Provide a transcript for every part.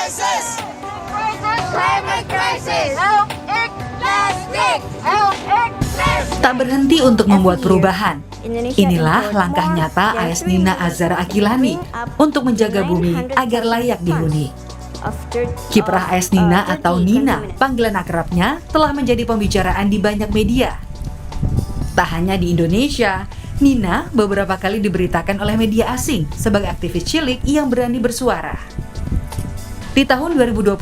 crisis! Climate crisis! Help it plastic! Help it plastic! Tak berhenti untuk membuat perubahan. Inilah langkah nyata AS Nina Azhara Aqilani untuk menjaga bumi agar layak dihuni. Kiprah AS Nina atau Nina, panggilan akrabnya, telah menjadi pembicaraan di banyak media. Tak hanya di Indonesia, Nina beberapa kali diberitakan oleh media asing sebagai aktivis cilik yang berani bersuara. Di tahun 2021,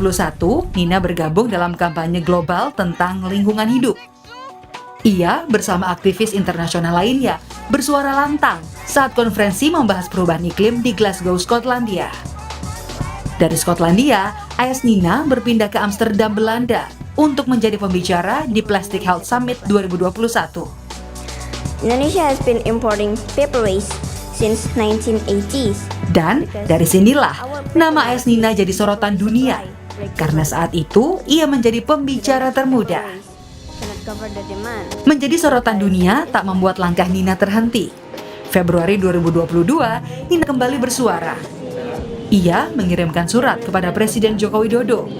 Nina bergabung dalam kampanye global tentang lingkungan hidup. Ia bersama aktivis internasional lainnya bersuara lantang saat konferensi membahas perubahan iklim di Glasgow, Skotlandia. Dari Skotlandia, AS Nina berpindah ke Amsterdam, Belanda untuk menjadi pembicara di Plastic Health Summit 2021. Indonesia has been importing paper waste since 1980s. Dan dari sinilah nama AS Nina jadi sorotan dunia, karena saat itu ia menjadi pembicara termuda. Menjadi sorotan dunia tak membuat langkah Nina terhenti. Februari 2022, Nina kembali bersuara. Ia mengirimkan surat kepada Presiden Joko Widodo.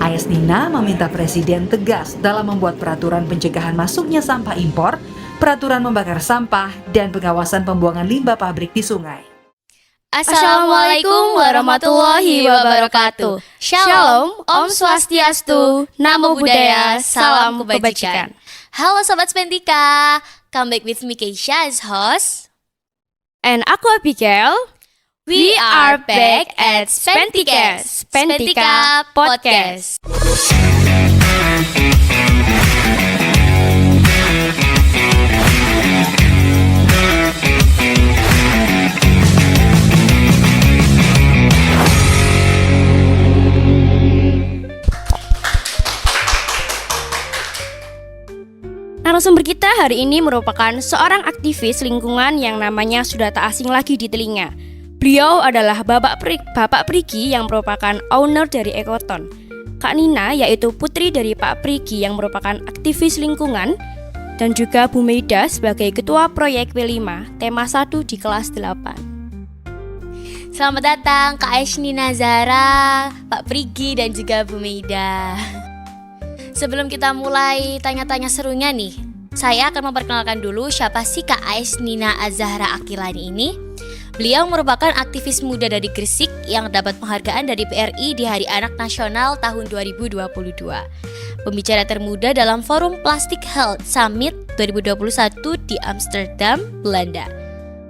AS Nina meminta Presiden tegas dalam membuat peraturan pencegahan masuknya sampah impor, peraturan membakar sampah, dan pengawasan pembuangan limbah pabrik di sungai. Assalamualaikum warahmatullahi wabarakatuh. Shalom, Om Swastiastu, Namo Buddhaya, Salam Kebajikan. Halo Sobat Spentika, come back with me Keisha as host. And aku Abigail. We are back at Spentikers, Spentika Podcast. Narasumber kita hari ini merupakan seorang aktivis lingkungan yang namanya sudah tak asing lagi di telinga. Beliau adalah Bapak Prigi yang merupakan owner dari Ekoton. Kak Nina yaitu putri dari Pak Prigi yang merupakan aktivis lingkungan, dan juga Bu Meida sebagai ketua proyek W5 tema 1 di kelas 8. Selamat datang Kak AS Nina Azhara, Pak Prigi dan juga Bu Meida. Sebelum kita mulai tanya-tanya serunya nih, saya akan memperkenalkan dulu siapa sih Kak AS Nina Azhara Aqilani ini. Beliau merupakan aktivis muda dari Gresik yang dapat penghargaan dari PRI di Hari Anak Nasional tahun 2022. Pembicara termuda dalam Forum Plastic Health Summit 2021 di Amsterdam, Belanda.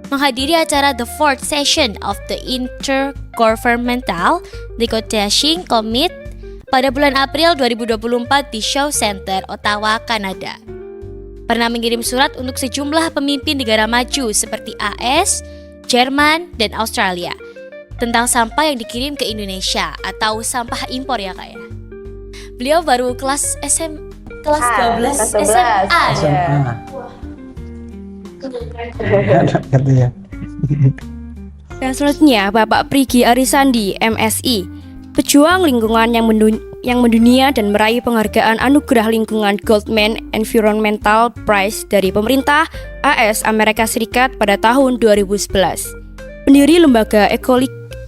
Menghadiri acara The Fourth Session of the Intergovernmental Negotiation Commit pada bulan April 2024 di Shaw Center, Ottawa, Kanada. Pernah mengirim surat untuk sejumlah pemimpin negara maju seperti AS, Jerman, dan Australia tentang sampah yang dikirim ke Indonesia atau sampah impor ya Kak ya. Beliau baru kelas 12 SMA. Dan selanjutnya Bapak Prigi Arisandi, MSI, pejuang lingkungan yang mendunia dan meraih penghargaan anugerah lingkungan Goldman Environmental Prize dari pemerintah AS Amerika Serikat pada tahun 2011. Pendiri lembaga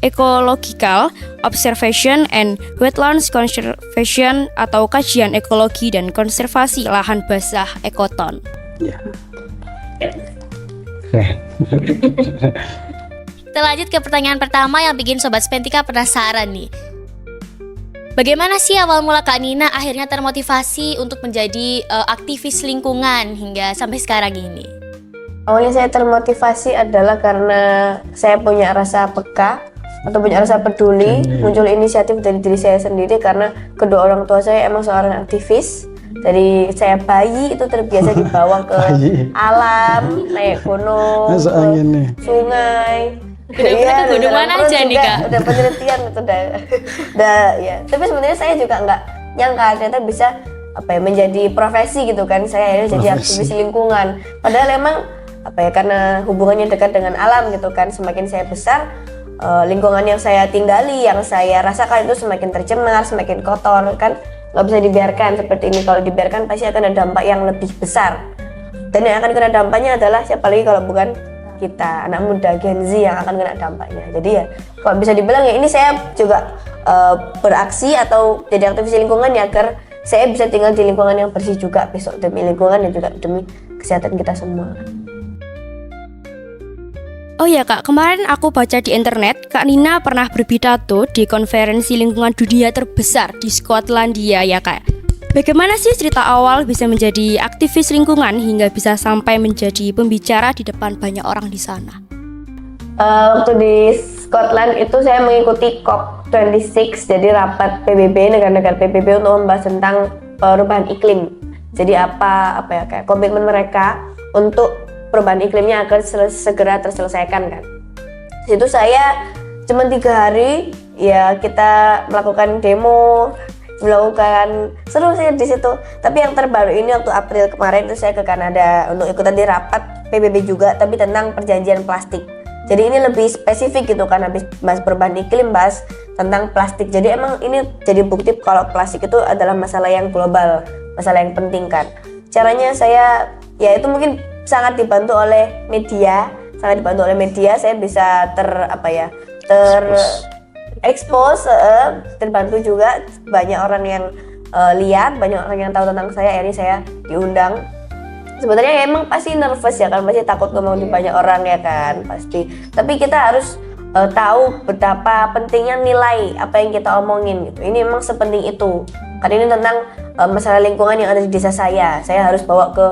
Ecological Observation and Wetlands Conservation atau kajian ekologi dan konservasi lahan basah Ekoton. Kita lanjut ke pertanyaan pertama yang bikin Sobat Spentika penasaran nih. Bagaimana sih awal mula Kak Nina akhirnya termotivasi untuk menjadi aktivis lingkungan hingga sampai sekarang ini? Awalnya saya termotivasi adalah karena saya punya rasa peka atau punya rasa peduli. Muncul inisiatif dari diri saya sendiri karena kedua orang tua saya emang seorang aktivis. Dari saya bayi itu terbiasa dibawa ke alam, naik gunung, sungai. Udah ke gunung mana aja nih Kak? Udah penelitian itu ya. Tapi sebenarnya saya juga nggak nyangka ternyata bisa menjadi profesi gitu kan. Saya akhirnya jadi aktivis lingkungan. Padahal emang karena hubungannya dekat dengan alam gitu kan. Semakin saya besar, lingkungan yang saya tinggali, yang saya rasakan itu semakin tercemar, semakin kotor kan. Nggak bisa dibiarkan seperti ini. Kalau dibiarkan pasti akan ada dampak yang lebih besar. Dan yang akan kena dampaknya adalah siapa lagi kalau bukan kita, anak muda Gen Z yang akan kena dampaknya. Jadi ya kalau bisa dibilang ya ini saya juga beraksi atau jadi aktivis lingkungan ya, agar saya bisa tinggal di lingkungan yang bersih juga besok, demi lingkungan dan juga demi kesehatan kita semua. Oh ya Kak, kemarin aku baca di internet Kak Nina pernah berpidato di konferensi lingkungan dunia terbesar di Skotlandia ya Kak. Bagaimana sih cerita awal bisa menjadi aktivis lingkungan hingga bisa sampai menjadi pembicara di depan banyak orang di sana? Waktu di Scotland itu saya mengikuti COP26, jadi rapat PBB, negara-negara PBB untuk membahas tentang perubahan iklim. Jadi apa ya kayak komitmen mereka untuk perubahan iklimnya agar segera terselesaikan kan. Di situ saya cuma 3 hari ya, kita melakukan demo, melakukan seru sih di situ. Tapi yang terbaru ini waktu April kemarin itu saya ke Kanada untuk ikutan di rapat PBB juga, tapi tentang perjanjian plastik. Jadi ini lebih spesifik gitu kan, habis bahas perubahan iklim, bahas tentang plastik. Jadi emang ini jadi bukti kalau plastik itu adalah masalah yang global, masalah yang penting kan. Caranya saya ya itu mungkin sangat dibantu oleh media, saya bisa expose, terbantu juga banyak orang yang lihat, banyak orang yang tahu tentang saya. Akhirnya saya diundang. Sebenarnya ya emang pasti nervous ya kan, pasti takut ngomong di banyak orang ya kan, pasti. Tapi kita harus tahu betapa pentingnya nilai apa yang kita omongin gitu. Ini emang sepenting itu. Karena ini tentang masalah lingkungan yang ada di desa saya harus bawa ke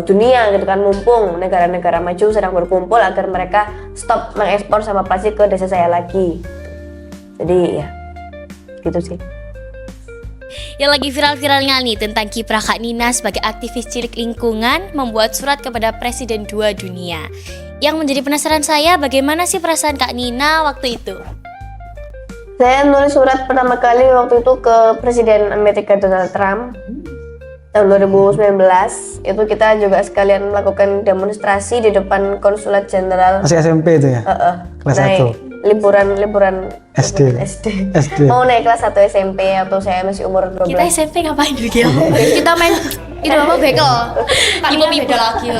dunia gitu kan, mumpung negara-negara maju sedang berkumpul agar mereka stop mengekspor sampah plastik ke desa saya lagi. Jadi ya gitu sih. Yang lagi viral-viralnya nih tentang kiprah Kak Nina sebagai aktivis cilik lingkungan membuat surat kepada Presiden 2 dunia. Yang menjadi penasaran saya, bagaimana sih perasaan Kak Nina waktu itu? Saya nulis surat pertama kali waktu itu ke Presiden Amerika Donald Trump tahun 2019. Itu kita juga sekalian melakukan demonstrasi di depan Konsulat Jenderal. Masih SMP itu ya? Kelas 1. Liburan SD. Mau naik kelas 1 SMP atau saya masih umur 12. Kita SMP ngapain dulu ya? Kita main itu apa bekel? Ibu beda lagi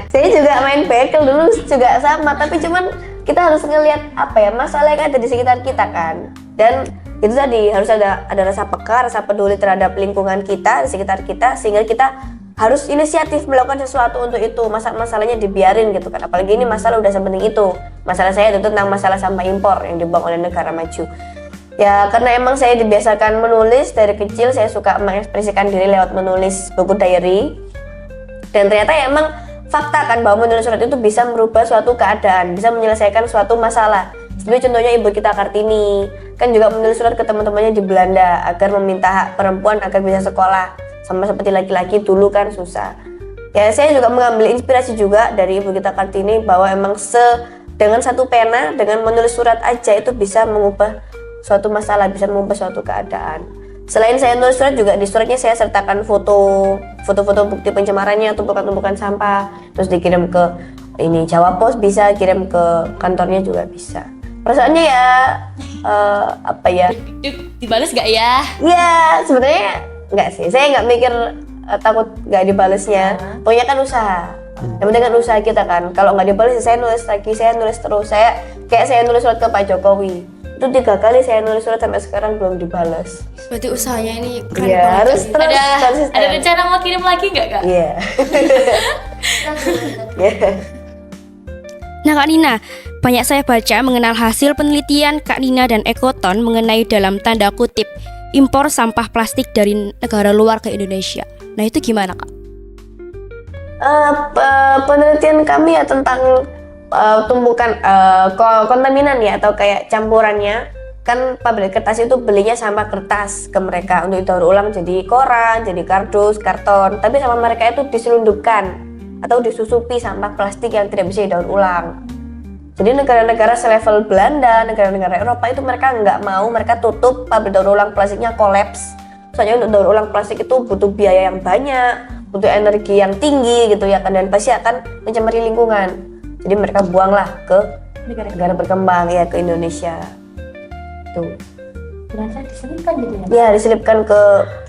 Saya juga main bekel dulu juga sama, tapi cuman kita harus ngelihat apa ya, masalah yang ada di sekitar kita kan. Dan itu tadi harus ada rasa peka, rasa peduli terhadap lingkungan kita, di sekitar kita, sehingga kita harus inisiatif melakukan sesuatu untuk itu. Masalahnya dibiarin gitu kan, apalagi ini masalah udah sepenting itu. Masalah saya itu tentang masalah sampah impor yang dibuang oleh negara maju. Ya karena emang saya dibiasakan menulis dari kecil, saya suka mengekspresikan diri lewat menulis buku diary. Dan ternyata ya emang fakta kan bahwa menulis surat itu bisa merubah suatu keadaan, bisa menyelesaikan suatu masalah. Seperti contohnya Ibu kita Kartini kan juga menulis surat ke teman-temannya di Belanda agar meminta hak perempuan agar bisa sekolah, sama seperti laki-laki dulu kan susah. Ya saya juga mengambil inspirasi juga dari Ibu kita Kartini bahwa emang dengan satu pena, dengan menulis surat aja itu bisa mengubah suatu masalah, bisa mengubah suatu keadaan. Selain saya nulis surat juga di suratnya saya sertakan foto-foto bukti pencemarannya, tumpukan-tumpukan sampah, terus dikirim ke ini Jawa Pos, bisa kirim ke kantornya juga bisa. Perasaannya ya apa ya? Dibales gak ya? Ya sebenarnya enggak sih, saya nggak mikir takut nggak dibalesnya. Pokoknya kan usaha. Yang penting kan usaha kita kan. Kalau nggak dibales saya nulis lagi, saya nulis terus. Saya nulis surat ke Pak Jokowi. Itu 3 kali saya nulis surat sampai sekarang belum dibalas. Berarti usahanya ini keren Iya, banget. harus terus konsisten. Ada rencana mau kirim lagi nggak Kak? Iya. Nah Kak Nina, banyak saya baca mengenal hasil penelitian Kak Nina dan Ekoton mengenai dalam tanda kutip impor sampah plastik dari negara luar ke Indonesia. Nah itu gimana Kak? Penelitian kami ya tentang tumpukan kontaminan ya, atau kayak campurannya. Kan pabrik kertas itu belinya sampah kertas ke mereka untuk didaur ulang jadi koran, jadi kardus, karton. Tapi sama mereka itu diselundupkan atau disusupi sampah plastik yang tidak bisa didaur ulang. Jadi negara-negara selevel Belanda, negara-negara Eropa itu mereka nggak mau, mereka tutup pabrik daur ulang plastiknya, kolaps. Soalnya untuk daur ulang plastik itu butuh biaya yang banyak, butuh energi yang tinggi gitu ya kan, dan pasti akan mencemari lingkungan. Jadi mereka buanglah ke negara berkembang ya, ke Indonesia. Tuh. Berasa diselipkan gitu ya? Ya, diselipkan ke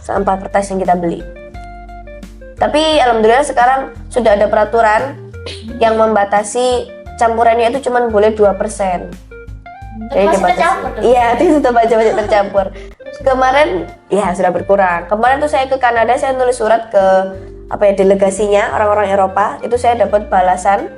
sampah kertas yang kita beli. Tapi alhamdulillah sekarang sudah ada peraturan yang membatasi campurannya itu cuma boleh 2%. Jadi Masih dibatasi. tercampur tuh. Iya, itu tetap aja masih tercampur. Kemarin ya sudah berkurang. Kemarin tuh saya ke Kanada, saya nulis surat ke delegasinya orang-orang Eropa. Itu saya dapat balasan.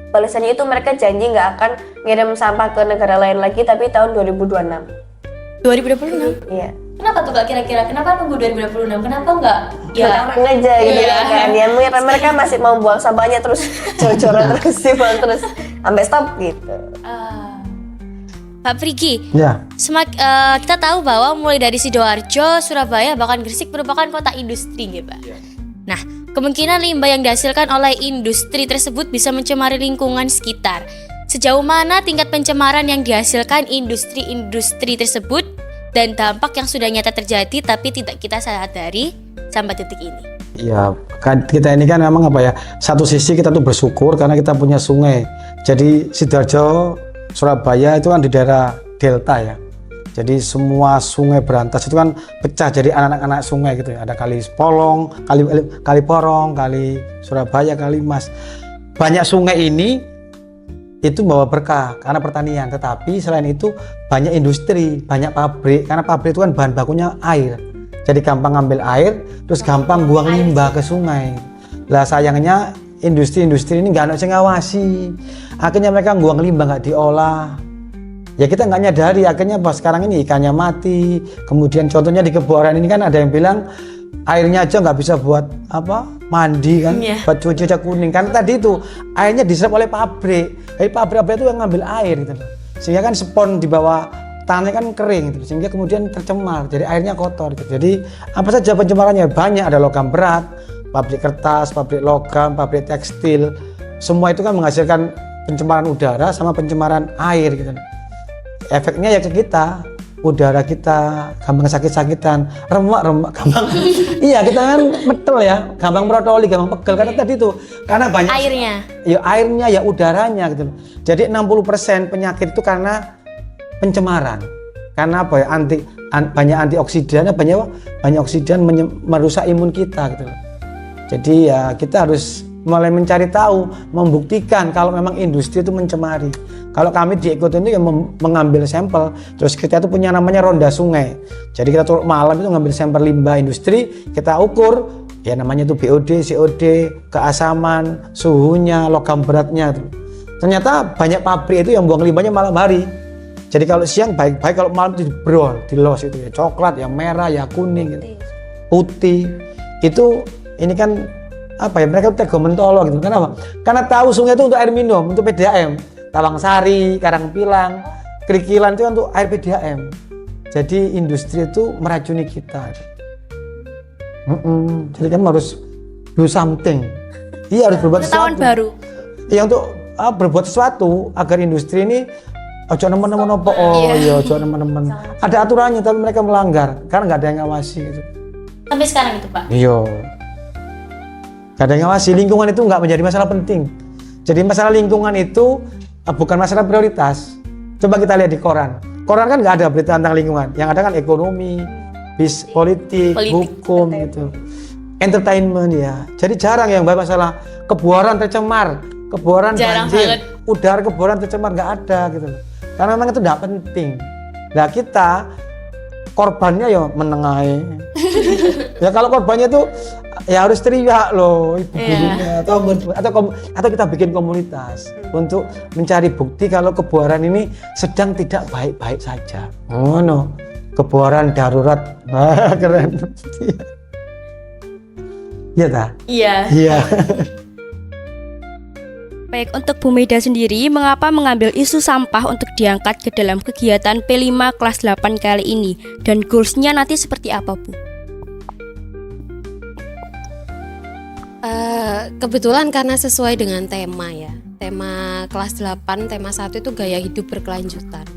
Balasannya itu mereka janji nggak akan ngirim sampah ke negara lain lagi, tapi tahun 2026. 2026. Iya. Kenapa tuh Kak kira-kira? Kenapa nunggu 2026? Kenapa enggak? Ya aja gitu kan. Ya mereka masih mau buang sampahnya terus jor-joran terus dibuang terus sampai stop gitu. Pak Prigi, Ya, kita tahu bahwa mulai dari Sidoarjo, Surabaya, bahkan Gresik merupakan kota industri ya Pak. Nah, kemungkinan limbah yang dihasilkan oleh industri tersebut bisa mencemari lingkungan sekitar. Sejauh mana tingkat pencemaran yang dihasilkan industri-industri tersebut dan dampak yang sudah nyata terjadi tapi tidak kita sadari sampai detik ini? ya kan kita ini kan memang apa ya, satu sisi kita tuh bersyukur karena kita punya sungai. Jadi Sidoarjo, Surabaya itu kan di daerah delta ya. Jadi semua sungai berantas itu kan pecah jadi anak-anak sungai gitu ya. Ada kali Polong, kali Porong, kali Surabaya, kali Mas. Banyak sungai ini itu bawa berkah karena pertanian. Tetapi selain itu banyak industri, banyak pabrik. Karena pabrik itu kan bahan bakunya air. Jadi gampang ngambil air, terus gampang buang limbah ke sungai. Lah sayangnya industri-industri ini nggak ada yang ngawasi. Akhirnya mereka buang limbah nggak diolah. Ya kita nggak nyadari, akhirnya pas sekarang ini ikannya mati. Kemudian contohnya di Keboran ini kan ada yang bilang airnya aja nggak bisa buat mandi kan, buat cuci kuning. Karena tadi itu airnya diserap oleh pabrik. Jadi pabrik-pabrik itu yang ngambil air gitu loh. Sehingga kan spon di bawah tanahnya kan kering gitu. Sehingga kemudian tercemar, jadi airnya kotor gitu. Jadi apa saja pencemarannya? Banyak, ada logam berat, pabrik kertas, pabrik logam, pabrik tekstil. Semua itu kan menghasilkan pencemaran udara sama pencemaran air gitu. Efeknya ya ke kita, udara kita gampang sakit-sakitan, remak gampang. Iya, kita kan metel ya, gampang merotoli, gampang pegel karena tadi itu karena banyak airnya ya udaranya gitu. Jadi 60% penyakit itu karena pencemaran. Karena apa ya? Banyak antioksidan, banyak oksidan merusak imun kita gitu. Jadi ya kita harus mulai mencari tahu, membuktikan kalau memang industri itu mencemari. Kalau kami di Eko ini mengambil sampel, terus kita itu punya namanya ronda sungai. Jadi kita turun malam itu ngambil sampel limbah industri, kita ukur, ya namanya itu BOD, COD, keasaman, suhunya, logam beratnya. Ternyata banyak pabrik itu yang buang limbahnya malam hari. Jadi kalau siang baik-baik, kalau malam itu dibrol, dilos itu ya coklat, ya merah, ya kuning, gitu. Putih. Itu ini kan apa ya, mereka tego mentolo gitu. Kenapa? Karena tahu sungai itu untuk air minum, untuk PDAM. Tawangsari, Karangpilang, Krikilan itu untuk air PDAM. Jadi industri itu meracuni kita. Jadi kan harus do something. Iya, harus berbuat sesuatu. Tahun baru. Iya, untuk berbuat sesuatu agar industri ini ojo nemen-nemen apa. Oh iya, ojo nemen-nemen. Ada aturannya tapi mereka melanggar karena nggak ada yang ngawasi gitu. Sampai sekarang itu Pak. Iya. Gak ada yang ngawasi, lingkungan itu nggak menjadi masalah penting. Jadi masalah lingkungan itu bukan masalah prioritas. Coba kita lihat di koran. Koran kan nggak ada berita tentang lingkungan. Yang ada kan ekonomi, politik, hukum gitu. Entertainment ya. Jadi jarang yang bahas masalah keboran tercemar, keboran banjir, udara keboran tercemar, nggak ada gitu. Karena memang itu nggak penting. Nah kita korbannya ya menengahi. Ya kalau korbannya itu ya harus teriak loh ibu gurunya atau kita bikin komunitas untuk mencari bukti kalau keboran ini sedang tidak baik-baik saja. Oh no, keboran darurat. Wah, keren. Iya ta? Iya. Baik, untuk Bu Maida sendiri, mengapa mengambil isu sampah untuk diangkat ke dalam kegiatan P5 kelas 8 kali ini? Dan goals-nya nanti seperti apa, Bu? Kebetulan karena sesuai dengan tema ya. Tema kelas 8, tema 1 itu gaya hidup berkelanjutan.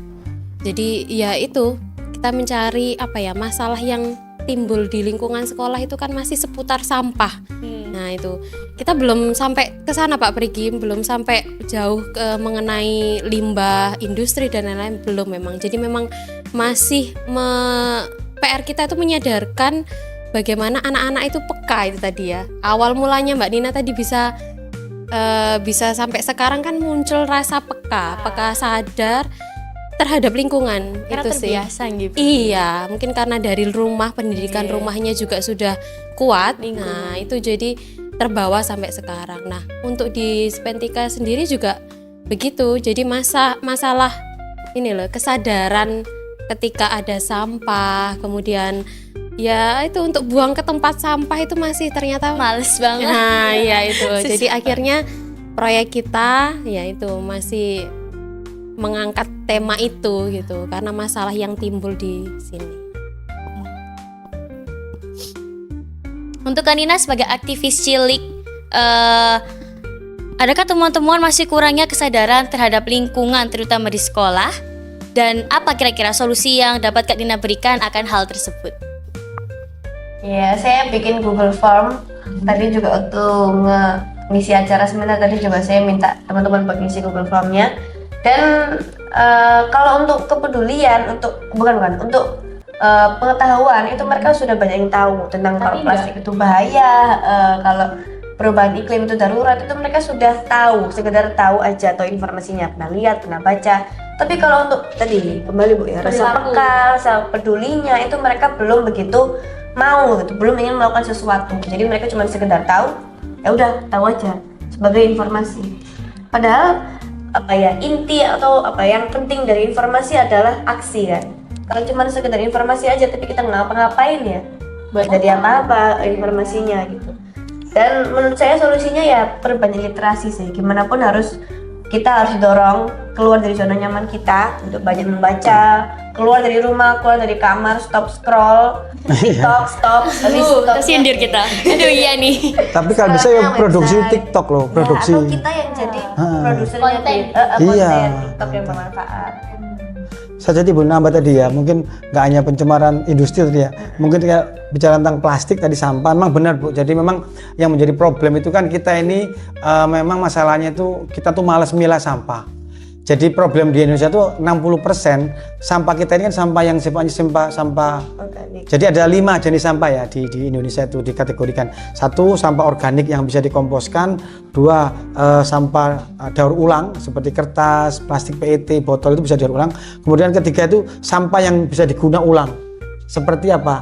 Jadi ya itu, kita mencari masalah yang timbul di lingkungan sekolah itu kan masih seputar sampah. Nah itu kita belum sampai ke sana Pak Prigi, belum sampai jauh mengenai limbah industri dan lain-lain, belum memang. Jadi memang masih PR kita itu menyadarkan bagaimana anak-anak itu peka itu tadi ya. Awal mulanya Mbak Nina tadi bisa sampai sekarang kan muncul rasa peka sadar terhadap lingkungan Karena itu sih. terbiasa gitu. Iya, mungkin karena dari rumah, pendidikan Iya. rumahnya juga sudah kuat. Lingkungan. Nah, itu jadi terbawa sampai sekarang. Nah, untuk di Spentika sendiri juga begitu. Jadi masalah ini loh, kesadaran ketika ada sampah, kemudian ya itu untuk buang ke tempat sampah itu masih ternyata Males banget. Nah, ya itu. Susah. Jadi akhirnya proyek kita ya itu masih mengangkat tema itu gitu karena masalah yang timbul di sini. Untuk Kanina sebagai aktivis cilik, adakah temuan-temuan masih kurangnya kesadaran terhadap lingkungan terutama di sekolah? Dan apa kira-kira solusi yang dapat Kak Nina berikan akan hal tersebut? Ya, saya bikin Google Form. Tadi juga waktu ngisi acara seminar tadi juga saya minta teman-teman buat ngisi Google Formnya. Dan kalau untuk kepedulian, untuk pengetahuan itu mereka sudah banyak yang tahu tentang kalau plastik itu bahaya, kalau perubahan iklim itu darurat, itu mereka sudah tahu, sekedar tahu aja atau informasinya pernah lihat, pernah baca. Tapi kalau untuk tadi kembali Bu ya, rasa peka, rasa pedulinya itu mereka belum begitu mau gitu, belum ingin melakukan sesuatu. Jadi mereka cuma sekedar tahu, ya udah tahu aja sebagai informasi. Padahal apa ya, inti atau apa yang penting dari informasi adalah aksi kan. Kalau cuma sekedar informasi aja tapi kita nggak ngapa-ngapain ya, jadi apa-apa informasinya gitu. Dan menurut saya solusinya ya perbanyak literasi sih. Gimana pun kita harus dorong keluar dari zona nyaman kita untuk banyak membaca, keluar dari rumah, keluar dari kamar, stop scroll, TikTok, stop, Tersindir kita. Aduh iya nih. Tapi kalau bisa ya produksi website. TikTok loh, produksi. Ya, atau kita yang jadi produsernya Konten. Iya. konten TikTok yang bermanfaat. Saya jadi nambah tadi ya, mungkin nggak hanya pencemaran industri tadi ya, mungkin kayak bicara tentang plastik tadi, sampah, memang benar Bu. Jadi memang yang menjadi problem itu kan kita ini memang masalahnya itu kita tuh malas milah sampah. Jadi problem di Indonesia tuh 60% sampah kita ini kan sampah yang sifatnya sampah. Organik. Jadi ada 5 jenis sampah ya di Indonesia itu dikategorikan. 1 sampah organik yang bisa dikomposkan, 2 sampah daur ulang seperti kertas, plastik PET, botol itu bisa daur ulang. Kemudian ketiga itu sampah yang bisa diguna ulang. Seperti apa?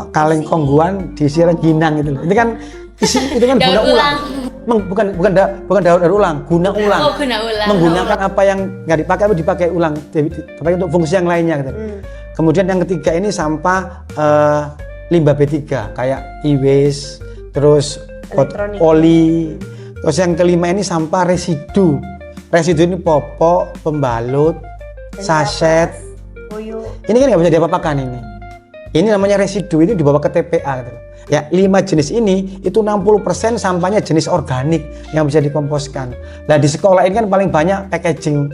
Kaleng kongguan diisi rengginang gitu loh. Itu kan itu kan guna ulang. Bukan daur ulang, guna ulang. Oh, guna ulang. Menggunakan apa yang nggak dipakai itu dipakai ulang, dipakai untuk fungsi yang lainnya gitu. Kemudian yang ketiga ini sampah limbah B3 kayak e-waste, terus Elektronik. oli. Terus yang kelima ini sampah residu. Residu ini popok, pembalut, saset. Puyuh. Ini kan nggak bisa diapa-apakan ini. Ini namanya residu, ini dibawa ke TPA gitu. Ya, 5 jenis ini itu 60% sampahnya jenis organik yang bisa dikomposkan. Nah, di sekolah ini kan paling banyak packaging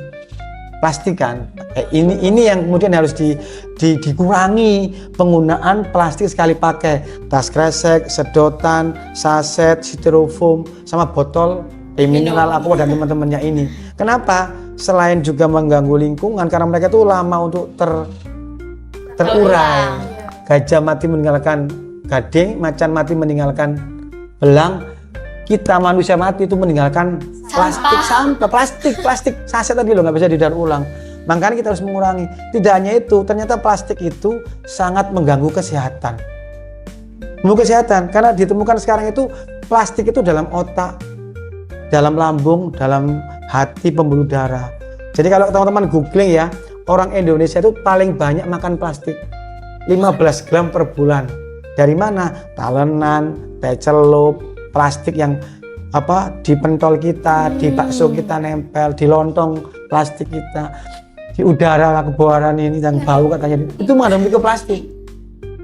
plastik kan. Ini yang kemudian harus dikurangi penggunaan plastik sekali pakai. Tas kresek, sedotan, saset, styrofoam sama botol mineral aqua dan teman-temannya ini. Kenapa? Selain juga mengganggu lingkungan karena mereka tuh lama untuk terurai. Gajah mati meninggalkan gading, macan mati meninggalkan belang, kita manusia mati itu meninggalkan sampah, plastik saset tadi loh, nggak bisa didaur ulang. Makanya kita harus mengurangi. Tidak hanya itu, ternyata plastik itu sangat mengganggu kesehatan. Karena ditemukan sekarang itu plastik itu dalam otak, dalam lambung, dalam hati, pembuluh darah. Jadi kalau teman-teman googling ya, orang Indonesia itu paling banyak makan plastik, 15 gram per bulan. Dari mana? Talenan, teh celup, plastik yang di pentol kita, di bakso kita nempel, di lontong plastik kita, di udara kebuaran ini yang bau katanya itu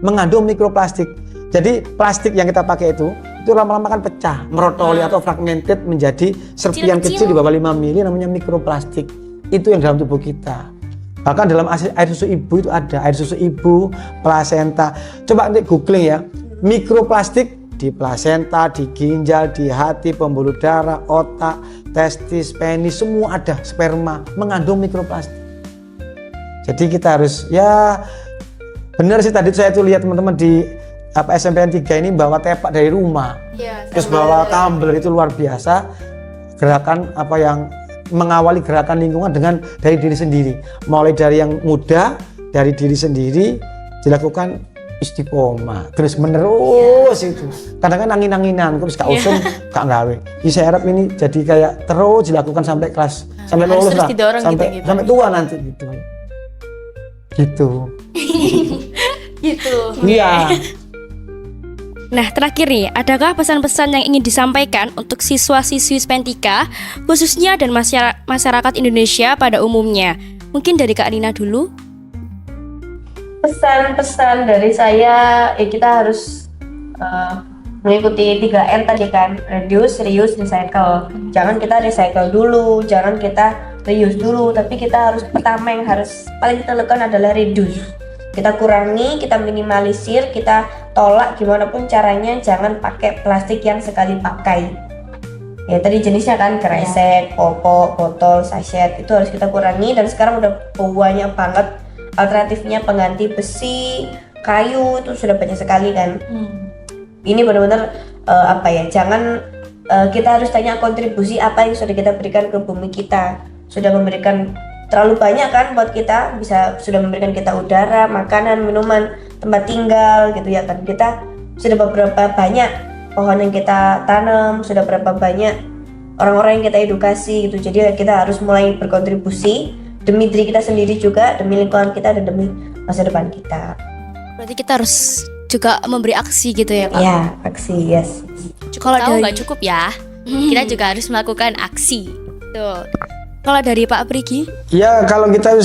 mengandung mikroplastik. Jadi plastik yang kita pakai itu lama-lama kan pecah, merotoli atau fragmented menjadi serpihan kecil di bawah 5 mili, namanya mikroplastik. Itu yang dalam tubuh kita. Bahkan dalam air susu ibu itu ada, air susu ibu, plasenta. Coba nanti googling ya, mikroplastik di plasenta, di ginjal, di hati, pembuluh darah, otak, testis, penis, semua ada, sperma mengandung mikroplastik. Jadi kita harus, ya benar sih tadi saya tuh lihat teman-teman di SMPN 3 ini bawa tepak dari rumah, terus bawa tumbler, itu luar biasa. Gerakan yang mengawali gerakan lingkungan dari diri sendiri. Mulai dari yang muda, dari diri sendiri dilakukan istiqomah terus menerus itu. Kadang kan angin-anginan, terus gak usum, gak gawe. Jadi saya harap ini jadi kayak terus dilakukan sampai kelas, sampai harus lulus terus lah, didorong sampai gitu. sampai tua nanti gitu. Gitu. Gitu. Iya. Nah, terakhir nih, adakah pesan-pesan yang ingin disampaikan untuk siswa-siswi Spentika, khususnya dan masyarakat Indonesia pada umumnya? Mungkin dari Kak Nina dulu. Pesan-pesan dari saya, kita harus mengikuti 3R tadi kan, reduce, reuse, recycle. Jangan kita recycle dulu, jangan kita reuse dulu, tapi kita harus pertama yang harus paling kita lakukan adalah reduce. Kita kurangi, kita minimalisir, kita tolak gimana pun caranya, jangan pakai plastik yang sekali pakai. Ya tadi jenisnya kan kresek, popok, botol, sachet, itu harus kita kurangi. Dan sekarang udah banyak banget alternatifnya, pengganti besi, kayu, itu sudah banyak sekali kan. Ini benar-benar jangan kita harus tanya kontribusi apa yang sudah kita berikan ke bumi kita. Sudah memberikan terlalu banyak kan buat kita, sudah memberikan kita udara, makanan, minuman, tempat tinggal gitu ya kan. Kita sudah beberapa banyak pohon yang kita tanam, sudah berapa banyak orang-orang yang kita edukasi gitu. Jadi kita harus mulai berkontribusi demi diri kita sendiri juga, demi lingkungan kita, dan demi masa depan kita. Berarti kita harus juga memberi aksi gitu ya Kak? Ya, aksi, yes. Kalau tahu nggak cukup ya, kita juga harus melakukan aksi. Tuh. Kalau dari Pak Prigi? Ya kalau kita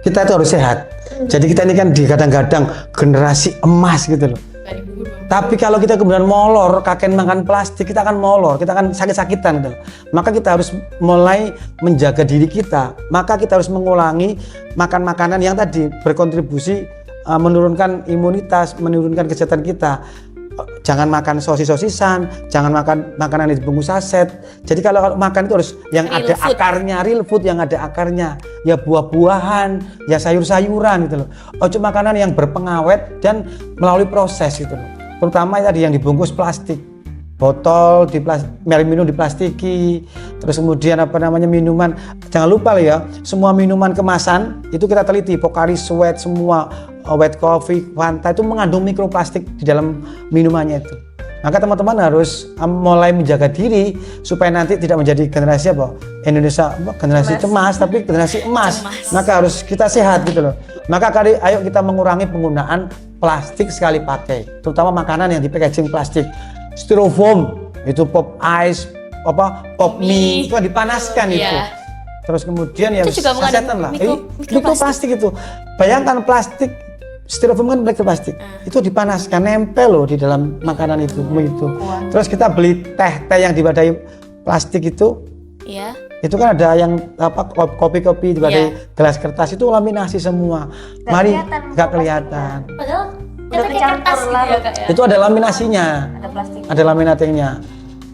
kita itu harus sehat. Jadi kita ini kan digadang-gadang generasi emas gitu loh. Tapi kalau kita kemudian molor, kakek makan plastik, kita akan molor, kita akan sakit-sakitan gitu. Maka kita harus mulai menjaga diri kita. Maka kita harus mengulangi makan makanan yang tadi berkontribusi menurunkan imunitas, menurunkan kesehatan kita. Jangan makan sosis-sosisan, jangan makan makanan yang dibungkus saset. Jadi kalau makan itu harus yang Real ada food. akarnya, real food yang ada akarnya. Ya buah-buahan, ya sayur-sayuran gitu loh. Ojo makanan yang berpengawet dan melalui proses gitu loh. Terutama tadi yang dibungkus plastik. Botol air minum diplastiki, terus kemudian minuman, jangan lupa ya, semua minuman kemasan itu kita teliti, Pocari Sweat, semua white coffee, Fanta itu mengandung mikroplastik di dalam minumannya itu. Maka teman-teman harus mulai menjaga diri supaya nanti tidak menjadi generasi generasi cemas, tapi generasi emas. Maka harus kita sehat gitu loh. Maka ayo kita mengurangi penggunaan plastik sekali pakai, terutama makanan yang di packaging plastik. Styrofoam itu pop ice, pop mie itu dipanaskan itu. Terus kemudian yang juga sasetan lah, mikroplastik. mikroplastik itu. Bayangkan plastik, styrofoam kan mikroplastik, itu dipanaskan, nempel loh di dalam makanan itu. Terus kita beli teh yang dibadai plastik itu, itu kan ada yang kopi-kopi dibadai gelas kertas, itu laminasi semua. Mari nggak kelihatan. Padahal Udah kayak kertas kecampur gitu lah. ya Kak ya. Itu ada laminasinya, Ada plastik. ada laminatingnya.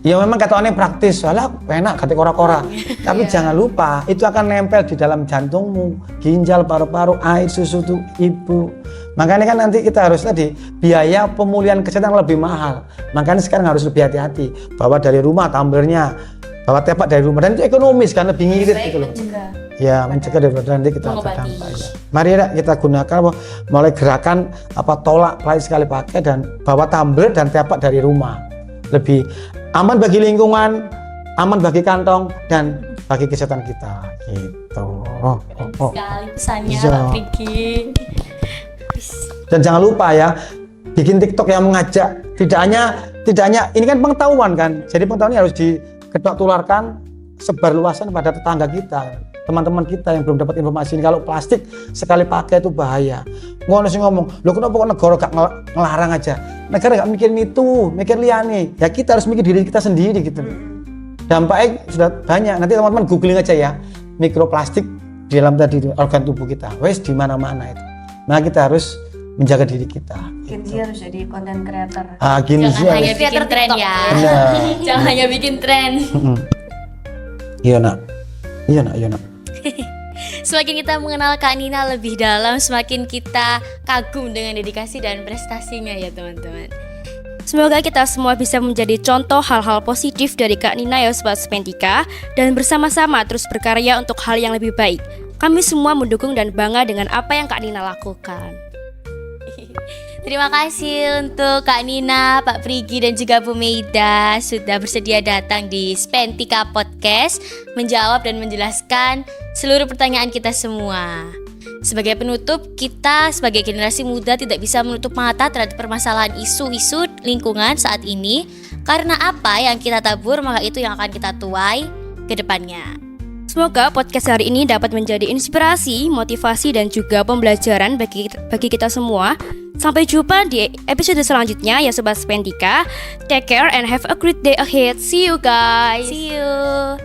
Ya memang kataannya praktis, soalnya enak kata kora-kora. Tapi jangan lupa itu akan nempel di dalam jantungmu, ginjal, paru-paru, air, susu tuh ibu. Makanya kan nanti kita harus biaya pemulihan kesehatan lebih mahal. Makanya sekarang harus lebih hati-hati. Bawa dari rumah tumblernya, bawa tepak dari rumah, dan itu ekonomis kan, lebih ngirit gitu loh. Ya mencegah daripada nanti kita terdampak ya. Mari kita gunakan mulai gerakan tolak plastik sekali pakai dan bawa tumbler dan tepak dari rumah. Lebih aman bagi lingkungan, aman bagi kantong, dan bagi kesehatan kita gitu. Sekali pesannya Iya. Pak Prigi. Dan jangan lupa ya, bikin TikTok yang mengajak, tidak hanya ini kan pengetahuan kan. Jadi pengetahuan harus diketok tularkan, sebar luasan pada tetangga kita, teman-teman kita yang belum dapat informasi ini. Kalau plastik sekali pakai itu bahaya. Ngono sih ngomong, lo kenapa kok negara gak ngelarang aja? Negara gak mikirin itu, mikir liane. Ya kita harus mikir diri kita sendiri gitu. Dampaknya sudah banyak. Nanti teman-teman googling aja ya, mikroplastik di dalam organ tubuh kita. Wes di mana-mana itu. Nah kita harus menjaga diri kita. Kenzi harus jadi content creator. Gini sih. Jangan hanya bikin tren ya. Benar. Jangan hanya bikin tren. Iya nak. Semakin kita mengenal Kak Nina lebih dalam, semakin kita kagum dengan dedikasi dan prestasinya ya teman-teman. Semoga kita semua bisa menjadi contoh hal-hal positif dari Kak Nina ya Sobat Spentika, dan bersama-sama terus berkarya untuk hal yang lebih baik. Kami semua mendukung dan bangga dengan apa yang Kak Nina lakukan. Terima kasih untuk Kak Nina, Pak Prigi dan juga Bu Meida sudah bersedia datang di Spentika Podcast menjawab dan menjelaskan seluruh pertanyaan kita semua. Sebagai penutup, kita sebagai generasi muda tidak bisa menutup mata terhadap permasalahan isu-isu lingkungan saat ini. Karena apa yang kita tabur, maka itu yang akan kita tuai ke depannya. Semoga podcast hari ini dapat menjadi inspirasi, motivasi, dan juga pembelajaran bagi kita semua. Sampai jumpa di episode selanjutnya ya Sobat Spentika. Take care and have a great day ahead. See you guys. See you.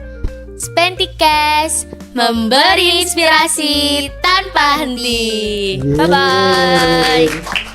Spentikas memberi inspirasi tanpa henti. Bye bye.